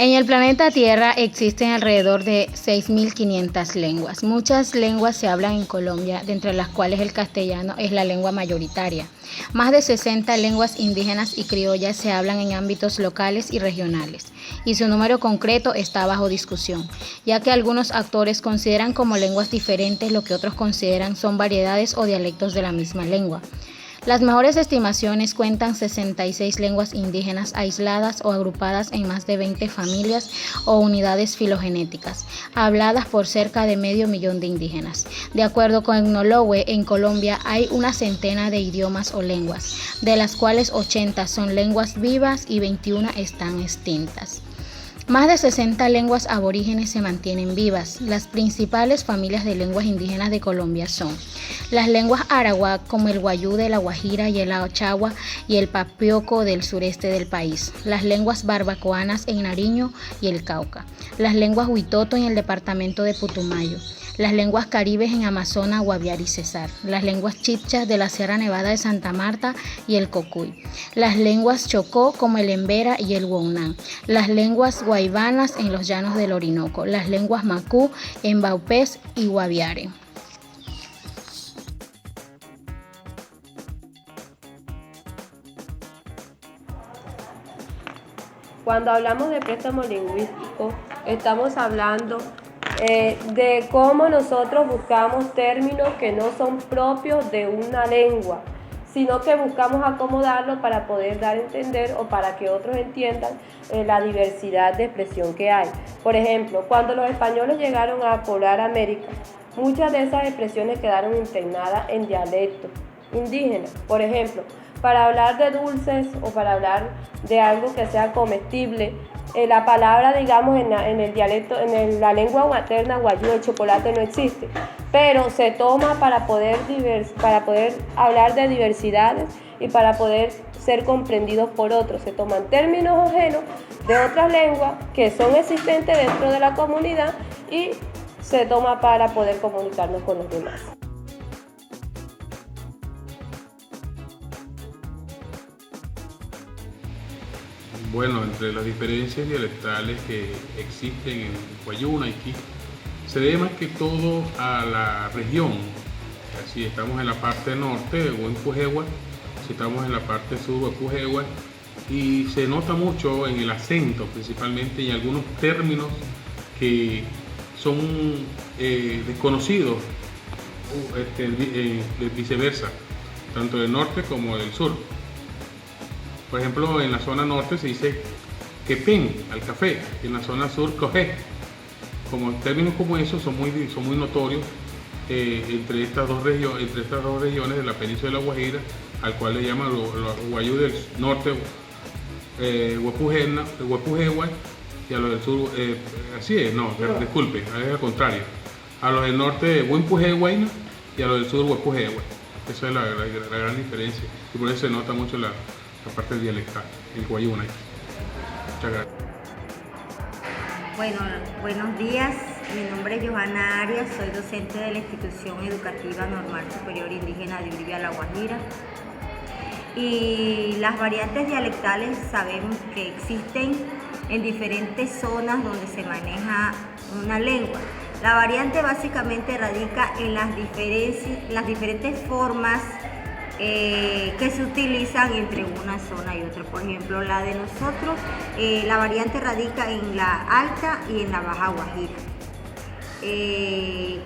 En el planeta Tierra existen alrededor de 6.500 lenguas. Muchas lenguas se hablan en Colombia, de entre las cuales el castellano es la lengua mayoritaria. Más de 60 lenguas indígenas y criollas se hablan en ámbitos locales y regionales, y su número concreto está bajo discusión, ya que algunos autores consideran como lenguas diferentes lo que otros consideran son variedades o dialectos de la misma lengua. Las mejores estimaciones cuentan 66 lenguas indígenas aisladas o agrupadas en más de 20 familias o unidades filogenéticas, habladas por cerca de 500.000 de indígenas. De acuerdo con Etnologue, en Colombia hay una centena de idiomas o lenguas, de las cuales 80 son lenguas vivas y 21 están extintas. Más de 60 lenguas aborígenes se mantienen vivas. Las principales familias de lenguas indígenas de Colombia son las lenguas arawak, como el guayú de la Guajira y el achagua y el papioco del sureste del país, las lenguas barbacoanas en Nariño y el Cauca, las lenguas huitoto en el departamento de Putumayo, las lenguas caribes en Amazonas, Guaviare y Cesar, las lenguas chibchas de la Sierra Nevada de Santa Marta y el Cocuy, las lenguas chocó como el embera y el huaunán, las lenguas guaybanas en los llanos del Orinoco, las lenguas macú en Vaupés y Guaviare. Cuando hablamos de préstamo lingüístico, estamos hablando de cómo nosotros buscamos términos que no son propios de una lengua, sino que buscamos acomodarlo para poder dar a entender o para que otros entiendan la diversidad de expresión que hay. Por ejemplo, cuando los españoles llegaron a poblar América, muchas de esas expresiones quedaron impregnadas en dialectos indígenas. Por ejemplo, para hablar de dulces o para hablar de algo que sea comestible, la palabra, digamos, en el dialecto, la lengua materna guayú, el chocolate no existe, pero se toma para poder hablar de diversidades y para poder ser comprendidos por otros. Se toman términos ajenos de otras lenguas que son existentes dentro de la comunidad y se toma para poder comunicarnos con los demás. Bueno, entre las diferencias dialectales que existen en Guayú, Haití, se debe más que todo a la región. Si estamos en la parte norte de Huempujegua, si estamos en la parte sur de Huempujegua, y se nota mucho en el acento, principalmente en algunos términos que son desconocidos, viceversa, tanto del norte como del sur. Por ejemplo, en la zona norte se dice quepén al café, y en la zona sur cojé. Como términos como esos son muy notorios entre estas dos regiones de la península de la Guajira, al cual le llaman los guayú del norte, Huepujegua, y a los del sur, disculpe, es al contrario, a los del norte Huempujegua y a los del sur Huepujegua. Esa es la gran diferencia, y por eso se nota mucho la parte dialectal, el guayú. Muchas gracias. Bueno, buenos días. Mi nombre es Johanna Arias, soy docente de la Institución Educativa Normal Superior Indígena de Uribia, La Guajira. Y las variantes dialectales sabemos que existen en diferentes zonas donde se maneja una lengua. La variante básicamente radica en las diferentes formas que se utilizan entre una zona y otra. Por ejemplo, la de nosotros, la variante radica en la alta y en la baja Guajira.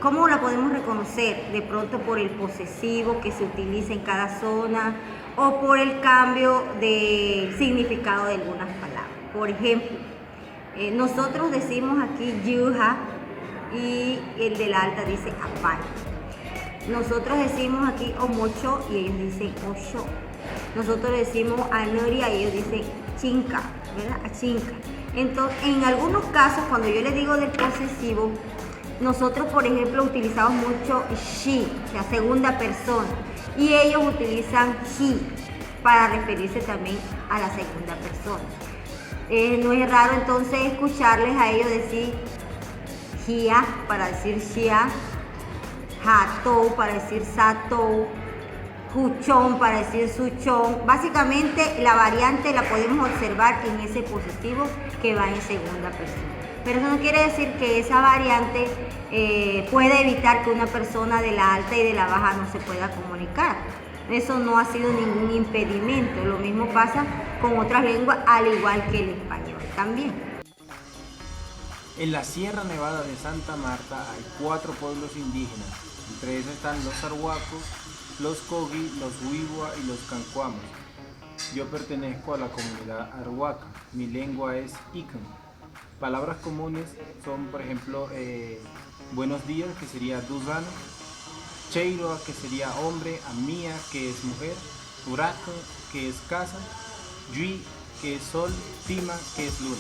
¿Cómo la podemos reconocer? De pronto por el posesivo que se utiliza en cada zona o por el cambio de significado de algunas palabras. Por ejemplo, nosotros decimos aquí yuja y el de la alta dice apay. Nosotros decimos aquí omocho y ellos dicen ocho. Nosotros decimos anoria y ellos dicen chinca, ¿verdad? Achinca. Entonces, en algunos casos, cuando yo les digo del posesivo, nosotros, por ejemplo, utilizamos mucho she, o sea, segunda persona, y ellos utilizan he para referirse también a la segunda persona. No es raro entonces escucharles a ellos decir hia para decir shia, hatou para decir satou, cuchón para decir suchón. Básicamente la variante la podemos observar en ese posesivo que va en segunda persona. Pero eso no quiere decir que esa variante pueda evitar que una persona de la alta y de la baja no se pueda comunicar. Eso no ha sido ningún impedimento. Lo mismo pasa con otras lenguas, al igual que el español también. En la Sierra Nevada de Santa Marta hay 4 pueblos indígenas. Entre ellos están los arhuacos, los cogi, los huigua y los cancuamos. Yo pertenezco a la comunidad arhuaca. Mi lengua es ican. Palabras comunes son, por ejemplo, buenos días, que sería duzano, cheiroa, que sería hombre, amía, que es mujer, uraco, que es casa, yui, que es sol, tima, que es luna.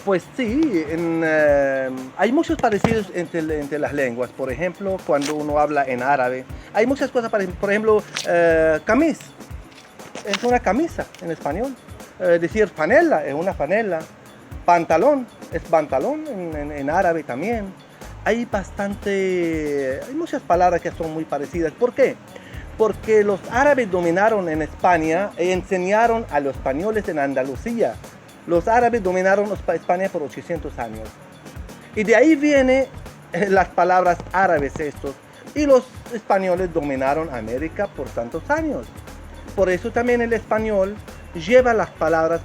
Pues sí, hay muchos parecidos entre las lenguas. Por ejemplo, cuando uno habla en árabe, hay muchas cosas parecidas. Por ejemplo, camis es una camisa en español. Decir panela es una panela. Pantalón es pantalón en árabe también. Hay muchas palabras que son muy parecidas. ¿Por qué? Porque los árabes dominaron en España y enseñaron a los españoles en Andalucía. Los árabes dominaron España por 800 años. Y de ahí vienen las palabras árabes estos. Y los españoles dominaron América por tantos años. Por eso también el español lleva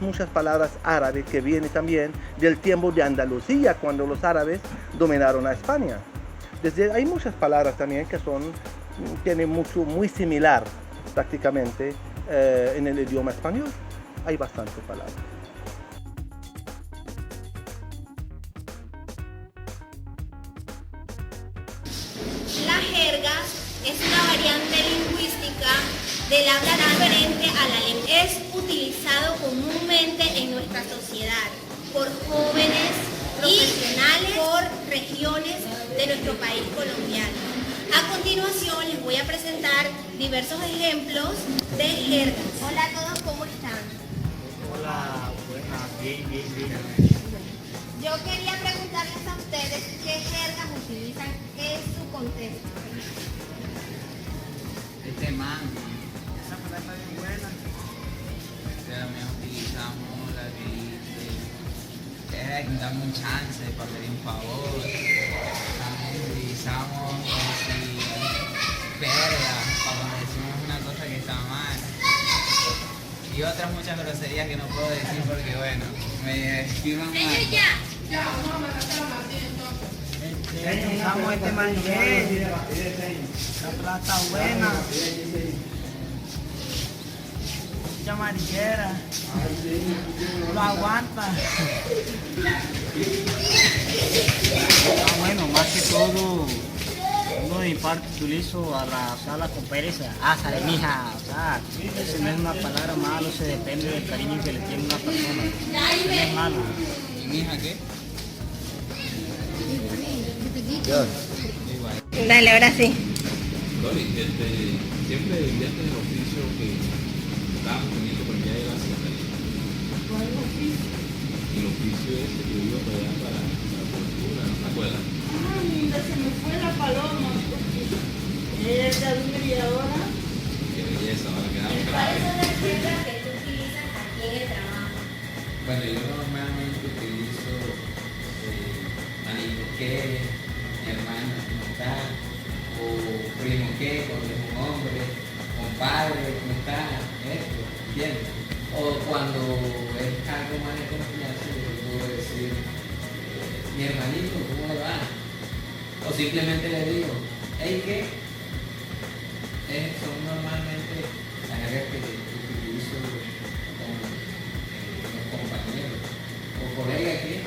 muchas palabras árabes que vienen también del tiempo de Andalucía, cuando los árabes dominaron a España. Hay muchas palabras también que tienen muy similar prácticamente en el idioma español. Hay bastantes palabras. La jerga es una variante lingüística del habla diferente a la lengua. Es utilizado comúnmente en nuestra sociedad por jóvenes, profesionales, por regiones de nuestro país colombiano. A continuación les voy a presentar diversos ejemplos de jergas. Hola a todos, ¿cómo están? Hola, buenas, bien. Yo quería preguntarles a ustedes qué jergas utilizan en su contexto. Este mango, esa palabra está bien buena. También utilizamos la que dice, dame un chance para pedir un favor. También utilizamos verga, para cuando decimos una cosa que está mal. Y otras muchas groserías que no puedo decir porque, bueno, me estiman mal. Usamos este mangué, la plata buena, mucha amarillera, lo aguanta. Bueno, más que todo, uno de mi parte utilizo a la sala con pereza. Sale mija, o sea, eso no es una palabra mala, se depende del cariño que le tiene una persona. Eso no es malo. ¿Y mija qué? Dale, ahora sí. Lori, siempre vivíaste en el oficio que estábamos teniendo por allá de la secretaría. ¿Cuál es el oficio? El oficio ese que yo iba para allá para la cultura, ¿no te acuerdas? Ay, se me fue la paloma. Ella es de mediadora. Qué belleza, ahora quedamos ¿Cuáles son graves. las jergas que tú utilizas aquí en el trabajo? Bueno, yo normalmente utilizo manito que, mi hermano no está, o primo que, cuando es un hombre, compadre, ¿cómo está? Esto, ¿entiendes? O cuando es algo más de confianza, yo puedo decir, mi hermanito, ¿cómo le va? O simplemente le digo, hey, ¿qué? Son normalmente las áreas que utilizo con los compañeros o colegas que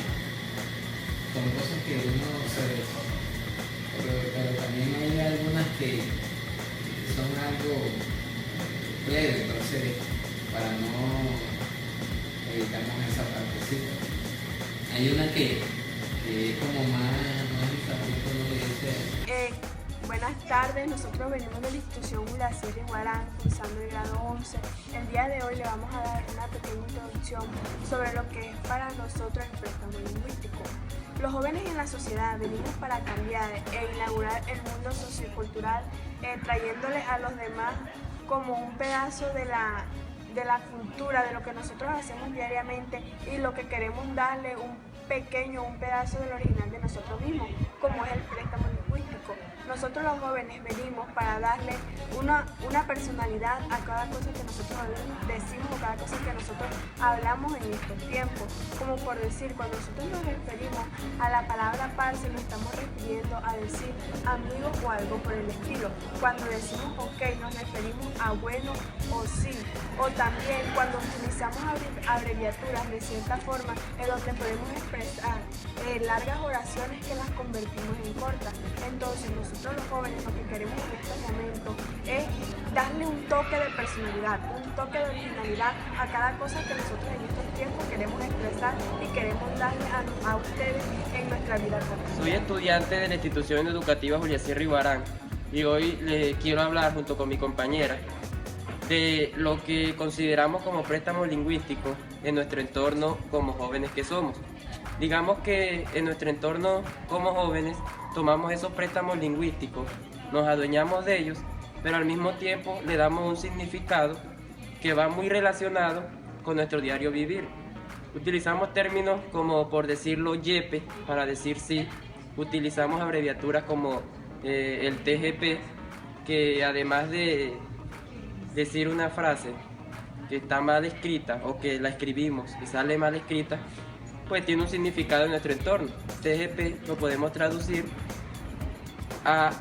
son cosas que uno se... Pero también hay algunas que son algo leve, entonces para no evitarnos esa partecita. Hay una que es como más infantil, como le dice. Bueno, Buenas tardes, nosotros venimos de la institución Julián Sierra Iguarán, cursando el grado 11. El día de hoy le vamos a dar una pequeña introducción sobre lo que es para nosotros el préstamo lingüístico. Los jóvenes en la sociedad venimos para cambiar e inaugurar el mundo sociocultural, trayéndoles a los demás como un pedazo de la cultura, de lo que nosotros hacemos diariamente y lo que queremos darle un pedazo del original de nosotros mismos, como es el préstamo lingüístico. Nosotros los jóvenes venimos para darle una personalidad a cada cosa que nosotros decimos o cada cosa que nosotros hablamos en estos tiempos. Como por decir, cuando nosotros nos referimos a la palabra parce, nos estamos refiriendo a decir amigo o algo por el estilo. Cuando decimos ok, nos referimos a bueno o sí. O también cuando utilizamos abreviaturas de cierta forma, en donde podemos expresar largas oraciones que las convertimos en cortas. Entonces nosotros los jóvenes lo que queremos en este momento es darle un toque de personalidad, un toque de originalidad a cada cosa que nosotros en estos tiempos queremos expresar y queremos darle a ustedes en nuestra vida cotidiana. Soy estudiante de la institución educativa Julián Sierra Iguarán y hoy les quiero hablar junto con mi compañera de lo que consideramos como préstamo lingüístico en nuestro entorno como jóvenes que somos. Digamos que en nuestro entorno como jóvenes tomamos esos préstamos lingüísticos, nos adueñamos de ellos, pero al mismo tiempo le damos un significado que va muy relacionado con nuestro diario vivir. Utilizamos términos como, por decirlo, yepe para decir sí, utilizamos abreviaturas como el TGP, que además de decir una frase que está mal escrita o que la escribimos y sale mal escrita, pues tiene un significado en nuestro entorno. TGP lo podemos traducir a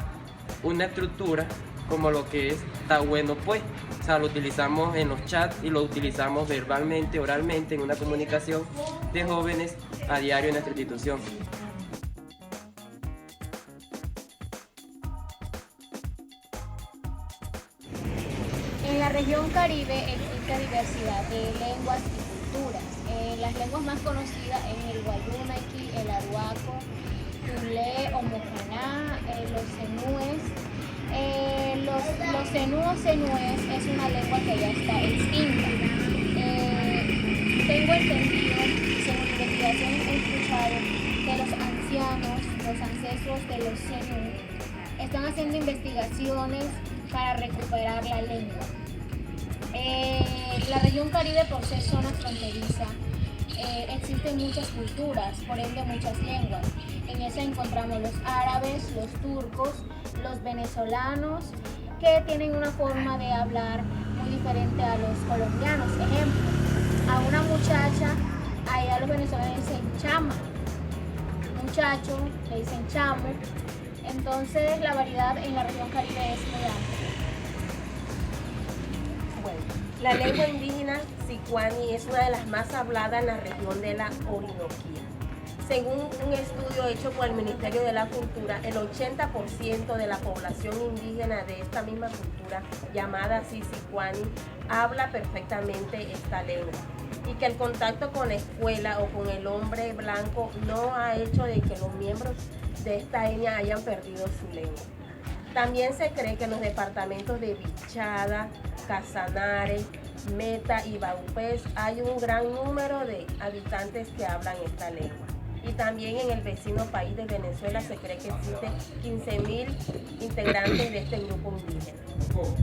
una estructura como lo que es está bueno pues. O sea, lo utilizamos en los chats y lo utilizamos verbalmente, oralmente, en una comunicación de jóvenes a diario en nuestra institución. En la región Caribe existe diversidad de lenguas y culturas. Las lenguas más conocidas es el Guayunaiki, el Arhuaco, Tulé o Mocaná, los zenúes. Los zenúes es una lengua que ya está extinta. Tengo entendido, según investigaciones he escuchado, que los ancianos, los ancestros de los zenú, están haciendo investigaciones para recuperar la lengua. La región Caribe, por ser zona fronteriza, existen muchas culturas, por ende muchas lenguas. En esa encontramos los árabes, los turcos, los venezolanos, que tienen una forma de hablar muy diferente a los colombianos. Ejemplo, a una muchacha, allá los venezolanos dicen chama, muchacho le dicen chamo. Entonces la variedad en la región Caribe es muy amplia. Bueno, la lengua indígena sicuani es una de las más habladas en la región de la Orinoquía. Según un estudio hecho por el Ministerio de la Cultura, el 80% de la población indígena de esta misma cultura, llamada así sicuani, habla perfectamente esta lengua. Y que el contacto con la escuela o con el hombre blanco no ha hecho de que los miembros de esta etnia hayan perdido su lengua. También se cree que en los departamentos de Bichada, Casanare, Meta y Baupés hay un gran número de habitantes que hablan esta lengua. Y también en el vecino país de Venezuela se cree que existen 15.000 integrantes de este grupo indígena.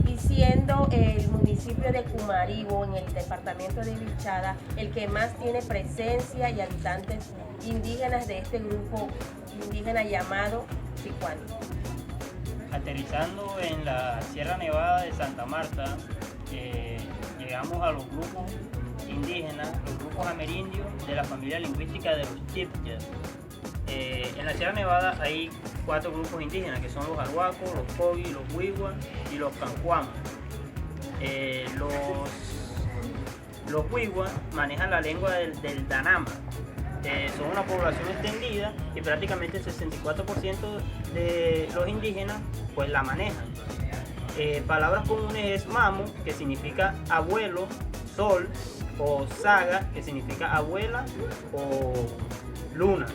Y siendo el municipio de Cumaribo, en el departamento de Bichada, el que más tiene presencia y habitantes indígenas de este grupo indígena llamado sicuani. Aterrizando en la Sierra Nevada de Santa Marta, llegamos a los grupos indígenas, los grupos amerindios de la familia lingüística de los Chibchas. En la Sierra Nevada hay 4 grupos indígenas que son los Arhuacos, los Cogi, los Wiwa y los Cancuamos. Los Wiwa manejan la lengua del Danama. Son una población extendida y prácticamente el 64% de los indígenas pues la manejan. Palabras comunes es mamo, que significa abuelo, sol, o saga, que significa abuela o luna.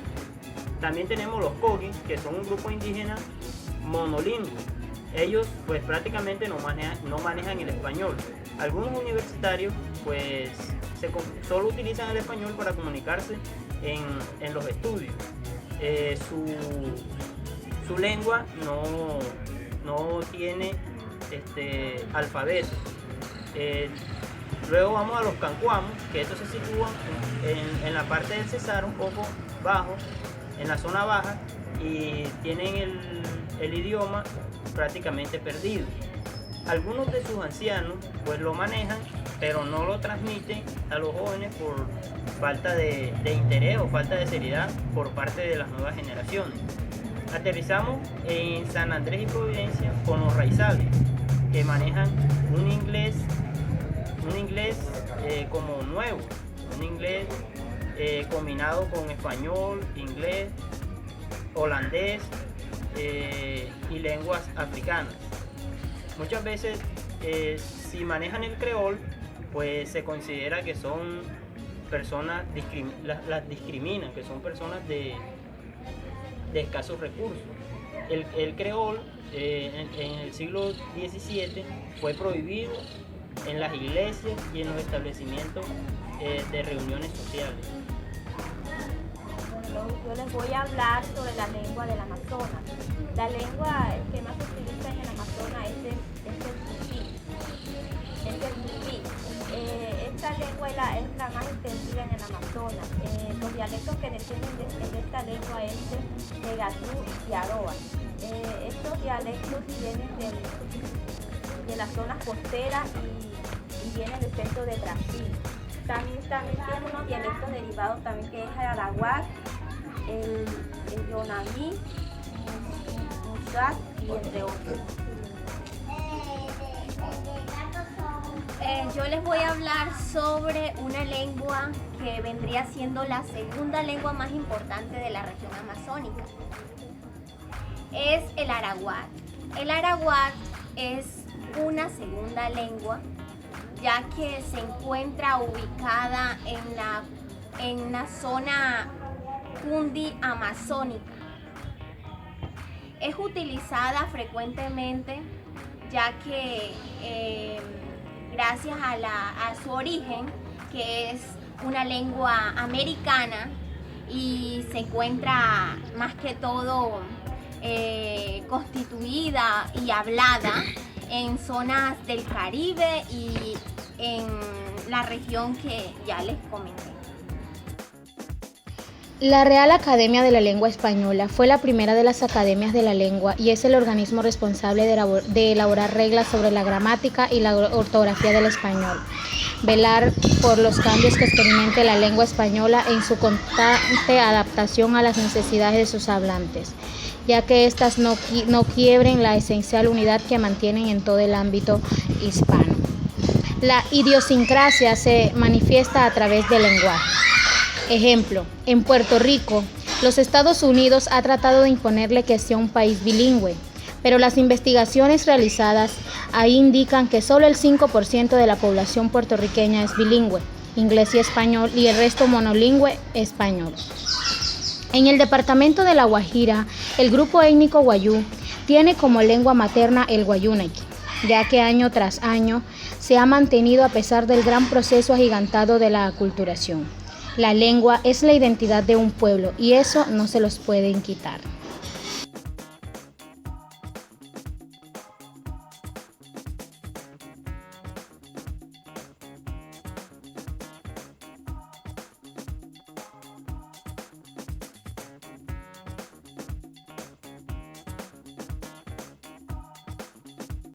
También tenemos los Cogi, que son un grupo indígena monolingüe. ellos pues prácticamente no manejan el español. Algunos universitarios pues solo utilizan el español para comunicarse en los estudios. Su lengua no tiene alfabeto. Luego vamos a los cancuamos, que estos se sitúan en la parte del Cesar, un poco bajo, en la zona baja, y tienen el idioma prácticamente perdido. Algunos de sus ancianos pues lo manejan, pero no lo transmiten a los jóvenes por falta de interés o falta de seriedad por parte de las nuevas generaciones. Aterrizamos en San Andrés y Providencia con los raizales, que manejan un inglés como nuevo, un inglés combinado con español, inglés, holandés y lenguas africanas. Muchas veces si manejan el creol, pues se considera que son personas, las discriminan, que son personas de escasos recursos. El creol en el siglo XVII fue prohibido en las iglesias y en los establecimientos de reuniones sociales. Yo les voy a hablar sobre la lengua del Amazonas. La lengua que más se utiliza en el Amazonas es el tupí. Esta lengua es la más extendida en el Amazonas. Los dialectos que descienden de esta lengua es de Negatú y Aroa. Estos dialectos vienen de las zonas costeras y vienen del centro de Brasil. También tienen unos dialectos derivados también, que es el arahuac, el yonaní, musac y entre otros. Yo les voy a hablar sobre una lengua que vendría siendo la segunda lengua más importante de la región amazónica. Es el arahuac. El arahuac es una segunda lengua, ya que se encuentra ubicada en la zona cundi amazónica. Es utilizada frecuentemente, ya que gracias a su origen, que es una lengua americana, y se encuentra más que todo constituida y hablada en zonas del Caribe y en la región que ya les comenté. La Real Academia de la Lengua Española fue la primera de las academias de la lengua y es el organismo responsable de elaborar reglas sobre la gramática y la ortografía del español. Velar por los cambios que experimente la lengua española en su constante adaptación a las necesidades de sus hablantes, ya que éstas no quiebren la esencial unidad que mantienen en todo el ámbito hispano. La idiosincrasia se manifiesta a través del lenguaje. Ejemplo, en Puerto Rico, los Estados Unidos ha tratado de imponerle que sea un país bilingüe, pero las investigaciones realizadas ahí indican que solo el 5% de la población puertorriqueña es bilingüe, inglés y español, y el resto monolingüe español. En el departamento de La Guajira, el grupo étnico guayú tiene como lengua materna el guayúnequi, ya que año tras año se ha mantenido a pesar del gran proceso agigantado de la aculturación. La lengua es la identidad de un pueblo y eso no se los pueden quitar.